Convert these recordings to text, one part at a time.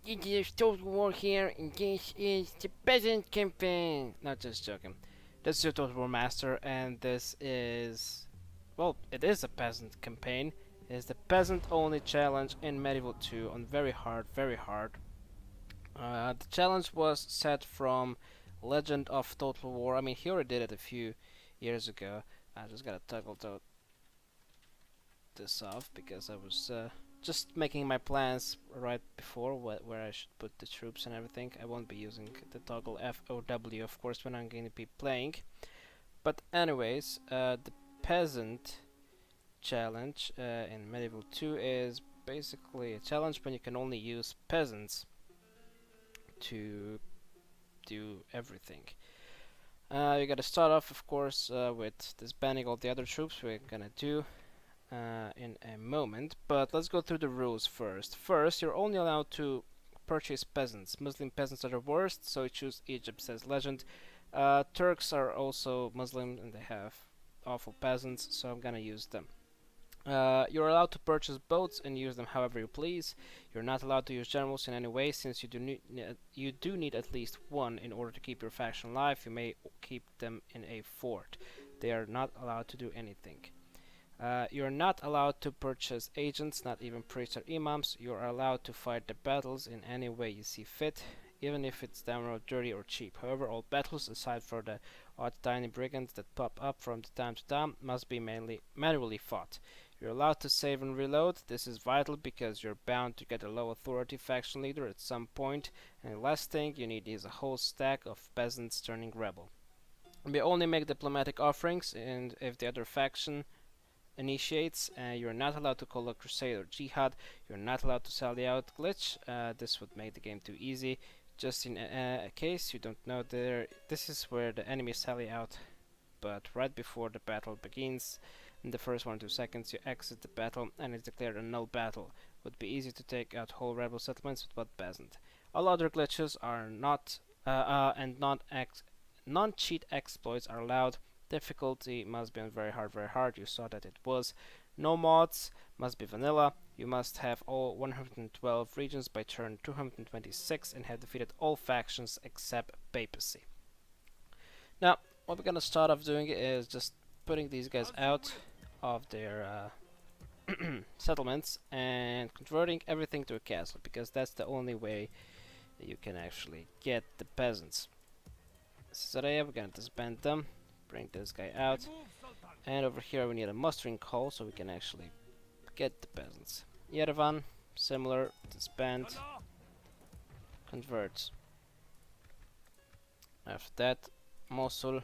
It is Total War here, and this is the Peasant campaign. Not just joking. This is your Total War Master, and this is, well, it is a Peasant campaign. It is the Peasant only challenge in Medieval 2 on very hard, very hard. The challenge was set from Legend of Total War. I mean, he already did it a few years ago. I just gotta toggle this off because I was just making my plans right before where I should put the troops and everything. I won't be using the toggle FOW, of course, when I'm going to be playing. But anyways, the Peasant challenge in Medieval 2 is basically a challenge when you can only use peasants to do everything. You gotta start off, of course, with disbanding all the other troops. We're gonna do in a moment, but let's go through the rules first. First, you're only allowed to purchase peasants. Muslim peasants are the worst, so you choose Egypt, says legend. Turks are also Muslim and they have awful peasants, so I'm gonna use them. You're allowed to purchase boats and use them however you please. You're not allowed to use generals in any way, since you do need at least one in order to keep your faction alive. You may keep them in a fort. They are not allowed to do anything. You're not allowed to purchase agents, not even priests or imams. You are allowed to fight the battles in any way you see fit, even if it's downright dirty or cheap. However, all battles, aside for the odd tiny brigands that pop up from time to time, must be mainly manually fought. You're allowed to save and reload. This is vital because you're bound to get a low authority faction leader at some point. And the last thing you need is a whole stack of peasants turning rebel. We only make diplomatic offerings, and if the other faction initiates, you're not allowed to call a crusade or jihad. You're not allowed to sally out glitch. This would make the game too easy. Just in a case you don't know, this is where the enemies sally out, but right before the battle begins, in the first 1 or 2 seconds, you exit the battle and it's declared a null battle. Would be easy to take out whole rebel settlements with what peasant. All other glitches are not, and non-cheat exploits are allowed. Difficulty must be on very hard, very hard. You saw that it was. No mods, must be vanilla. You must have all 112 regions by turn 226 and have defeated all factions except papacy. Now, what we're gonna start off doing is just putting these guys out of their settlements and converting everything to a castle, because that's the only way that you can actually get the peasants. Caesarea, we're gonna disband them, bring this guy out, and over here we need a mustering call so we can actually get the peasants. Yerevan, similar, disband, convert. After that, Mosul,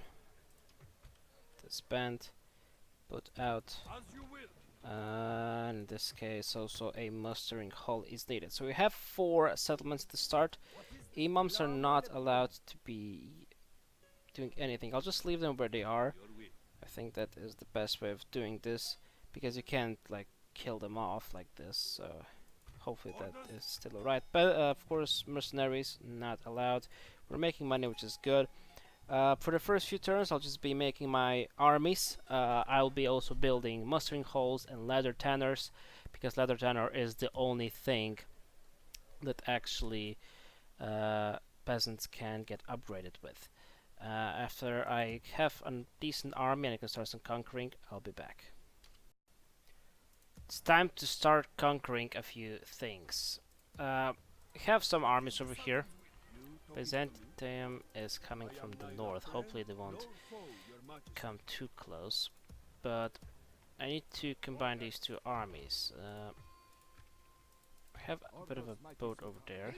disband, put out. In this case, also a mustering hall is needed. So we have 4 settlements to start. Imams are not allowed to be doing anything. I'll just leave them where they are. I think that is the best way of doing this, because you can't like kill them off like this. So hopefully that is still alright. But of course, mercenaries not allowed. We're making money, which is good. For the first few turns, I'll just be making my armies. I'll be also building mustering halls and leather tanners, because leather tanner is the only thing that actually peasants can get upgraded with. After I have a decent army and I can start some conquering, I'll be back. It's time to start conquering a few things. I have some armies over here. Byzantium is coming from the north. Hopefully they won't come too close. But I need to combine these 2 armies. I have a bit of a boat over there,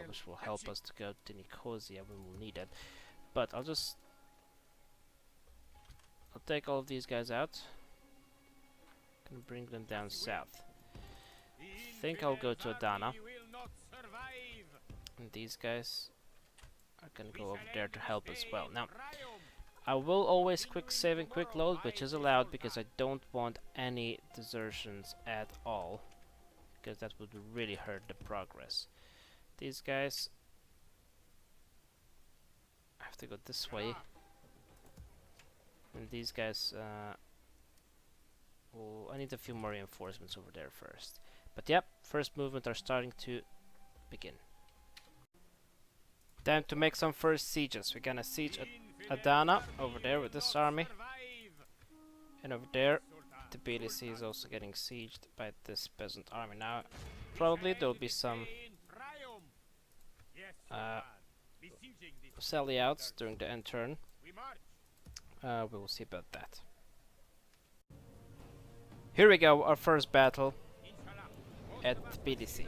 which will help us to go to Nicosia when we'll need it. But I'll take all of these guys out and bring them down south. I think I'll go to Adana. And these guys are gonna go over there to help as well. Now, I will always quick save and quick load, which is allowed because I don't want any desertions at all, because that would really hurt the progress. These guys, I have to go this way, and these guys, I need a few more reinforcements over there first. But yep, first movement are starting to begin. Time to make some first sieges. We're gonna siege Adana over there with this army. And over there, Tbilisi is also getting sieged by this peasant army. Now, probably there'll be some sally outs during the end turn. We will see about that. Here we go, our first battle at Tbilisi.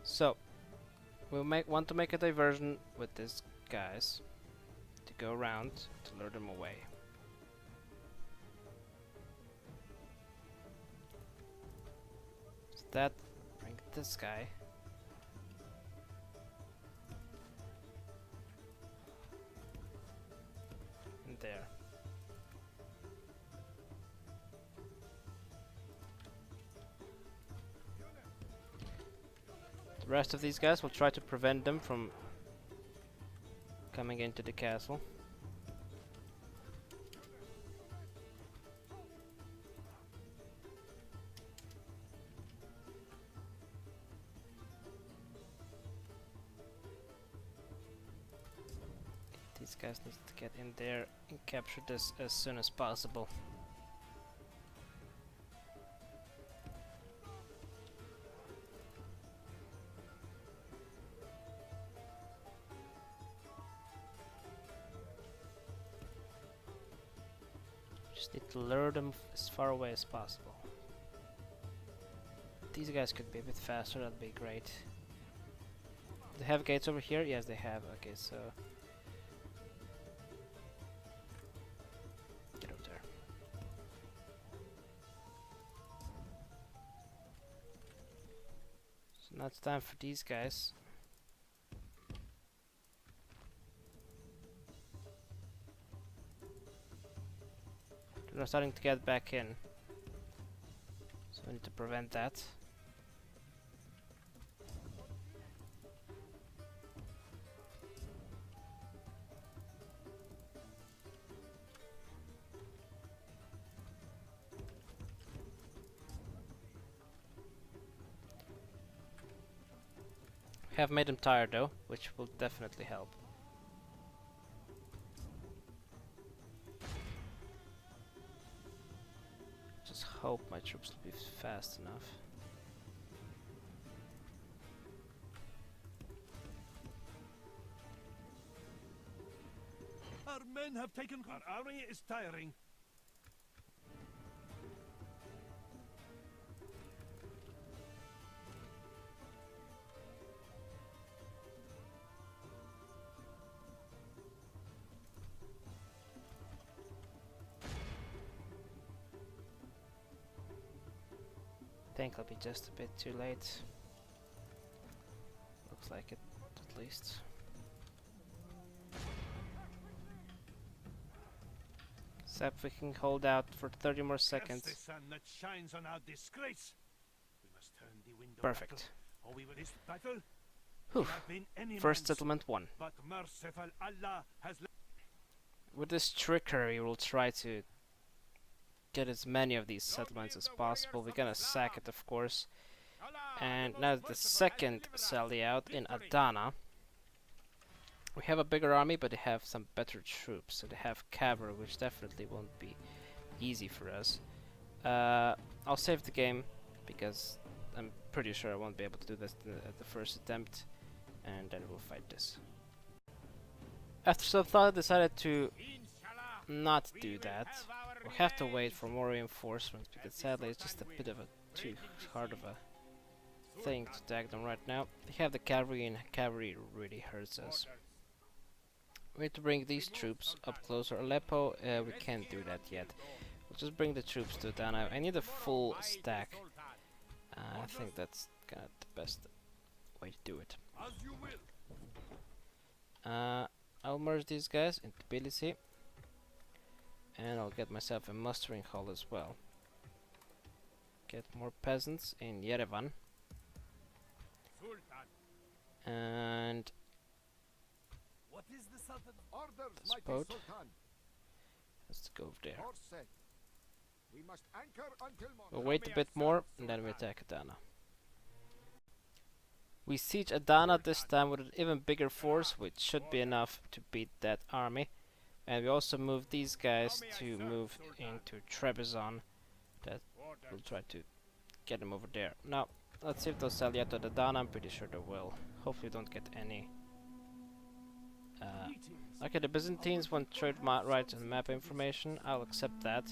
So, we'll want to make a diversion with these guys to go around to lure them away. So that bring this guy. And there. The rest of these guys will try to prevent them from coming into the castle. These guys need to get in there and capture this as soon as possible. Just need to lure them as far away as possible. These guys could be a bit faster, that'd be great. Do they have gates over here? Yes, they have. Okay, so get over there. So now it's time for these guys. They're starting to get back in, so we need to prevent that. Have made them tired though, which will definitely help. Just hope my troops will be fast enough. Our men have taken. Our army is tiring. I think I'll be just a bit too late. Looks like it, at least. Except we can hold out for 30 more seconds. The sun that shines on our disgrace. We must turn the wind of Perfect. battle, or we will risk battle. Whew. We have been any First man's, settlement 1. but merciful Allah has. With this trickery, we'll try to get as many of these settlements as possible. We're gonna sack it, of course. And now the second sally out in Adana. We have a bigger army, but they have some better troops. So they have cavalry, which definitely won't be easy for us. I'll save the game, because I'm pretty sure I won't be able to do this at the first attempt. And then we'll fight this. After some thought, I decided to not do that. We'll have to wait for more reinforcements, because sadly it's just a bit of a too hard of a thing to attack them right now. They have the cavalry, and cavalry really hurts us. We need to bring these troops up closer. Aleppo, we can't do that yet. We'll just bring the troops to Adana. I need a full stack. I think that's kind of the best way to do it. I'll merge these guys in Tbilisi. And I'll get myself a mustering hall as well. Get more peasants in Yerevan. And what is the Sultan orders, this boat. Sultan? Let's go over there. Horse set. We must anchor until morning. We'll wait a bit more and then we attack Adana. We siege Adana this time with an even bigger force, which should be enough to beat that army. And we also move these guys to move into Trebizond. That we'll try to get them over there. Now, let's see if they'll sell yet to Adana. I'm pretty sure they will. Hopefully, we don't get any. Okay, the Byzantines want trade rights and map information. I'll accept that,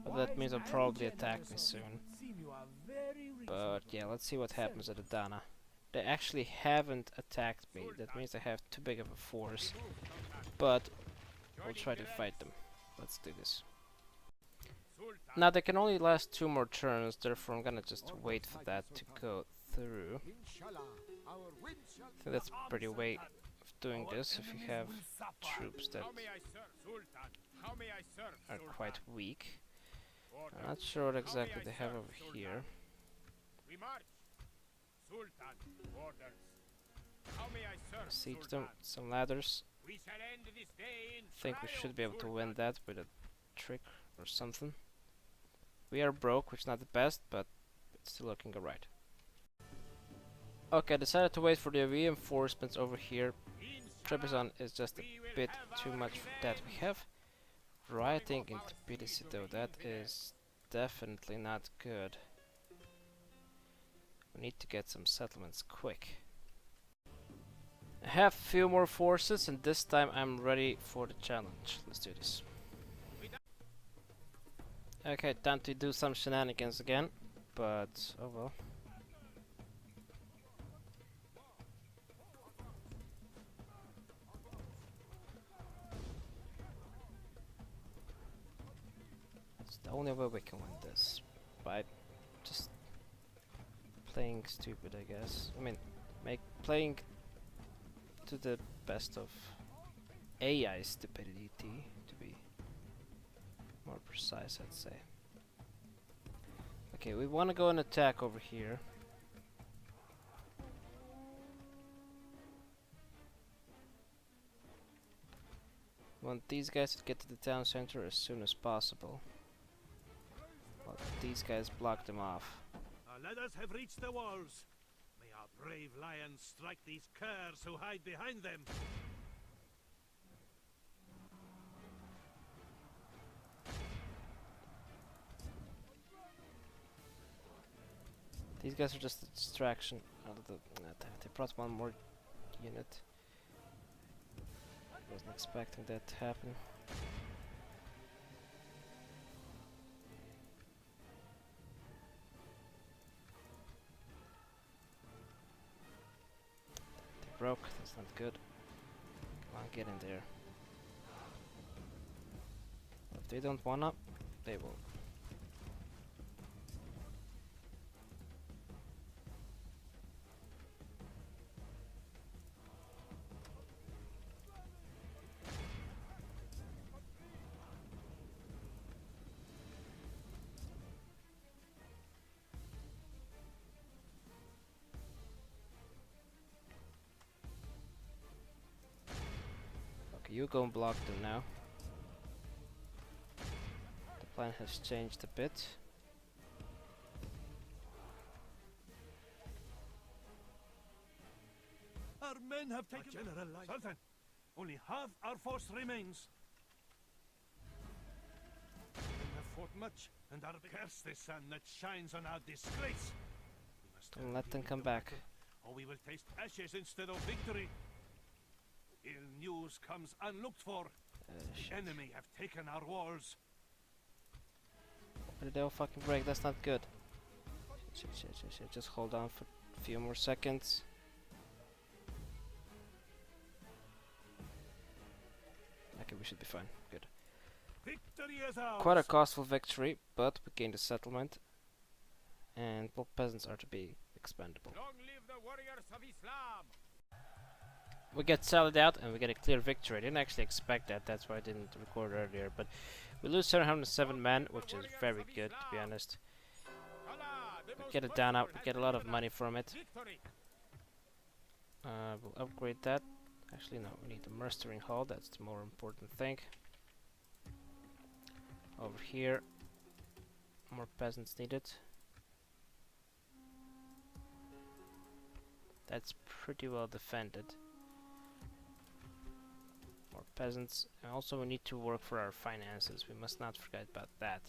but that means they'll probably attack me soon. But yeah, let's see what happens at Adana. They actually haven't attacked me. That means they have too big of a force. But we'll try to fight them. Let's do this. Now they can only last 2 more turns, therefore I'm gonna just wait for that to go through. I think that's a pretty way of doing this if you have troops that are quite weak. I'm not sure what exactly they have over here. Siege them, some ladders. I think we should be able to win that with a trick or something. We are broke, which is not the best, but it's still looking alright. Okay, I decided to wait for the reinforcements over here. Trebizond is just a bit too much that we have. Rioting in Tbilisi though, that is definitely not good. We need to get some settlements quick. I have a few more forces and this time I'm ready for the challenge. Let's do this. Okay, time to do some shenanigans again, but oh well. It's the only way we can win this, by just playing stupid, I guess. I mean, playing to the best of AI stupidity, to be more precise, I'd say. Okay, we want to go and attack over here. Want these guys to get to the town center as soon as possible. Well, these guys block them off. Our ladders have reached the walls. May our brave lions strike these curs who hide behind them. These guys are just a distraction. They brought one more unit. Wasn't expecting that to happen. They broke. That's not good. Come on, get in there. If they don't wanna, they will. You go and block them now. The plan has changed a bit. Our men have taken General Sultan. Only half our force remains. We have fought much, and our curse the sun that shines on our disgrace. We must Don't let them come back. or we will taste ashes instead of victory. Ill news comes unlooked for. The enemy have taken our walls. But they'll fucking break, that's not good. Shit. Just hold on for a few more seconds. Okay, we should be fine. Good. Victory is ours. Quite a costful victory, but we gained a settlement. And both peasants are to be expendable. Long live the warriors of Islam! We get sallied out and we get a clear victory. I didn't actually expect that, that's why I didn't record earlier. But we lose 707 men, which is very good, to be honest. We get it down out, we get a lot of money from it. We'll upgrade that. Actually, no, we need the mustering hall, that's the more important thing. Over here, more peasants needed. That's pretty well defended. More peasants. And also we need to work for our finances. We must not forget about that.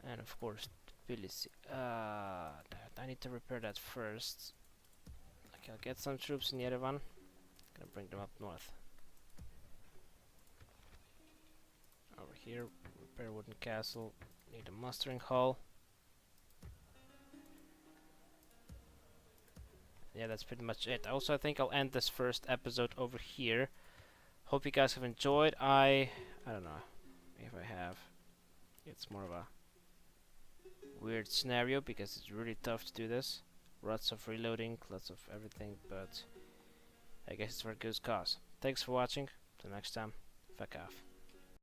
And of course, Tbilisi. I need to repair that first. Okay, I'll get some troops in Yerevan. Gonna bring them up north. Over here, repair wooden castle. Need a mustering hall. Yeah, that's pretty much it. Also, I think I'll end this first episode over here. Hope you guys have enjoyed. I don't know if I have. It's more of a weird scenario because it's really tough to do this. Lots of reloading, lots of everything, but I guess it's for a good cause. Thanks for watching. Till next time, fuck off.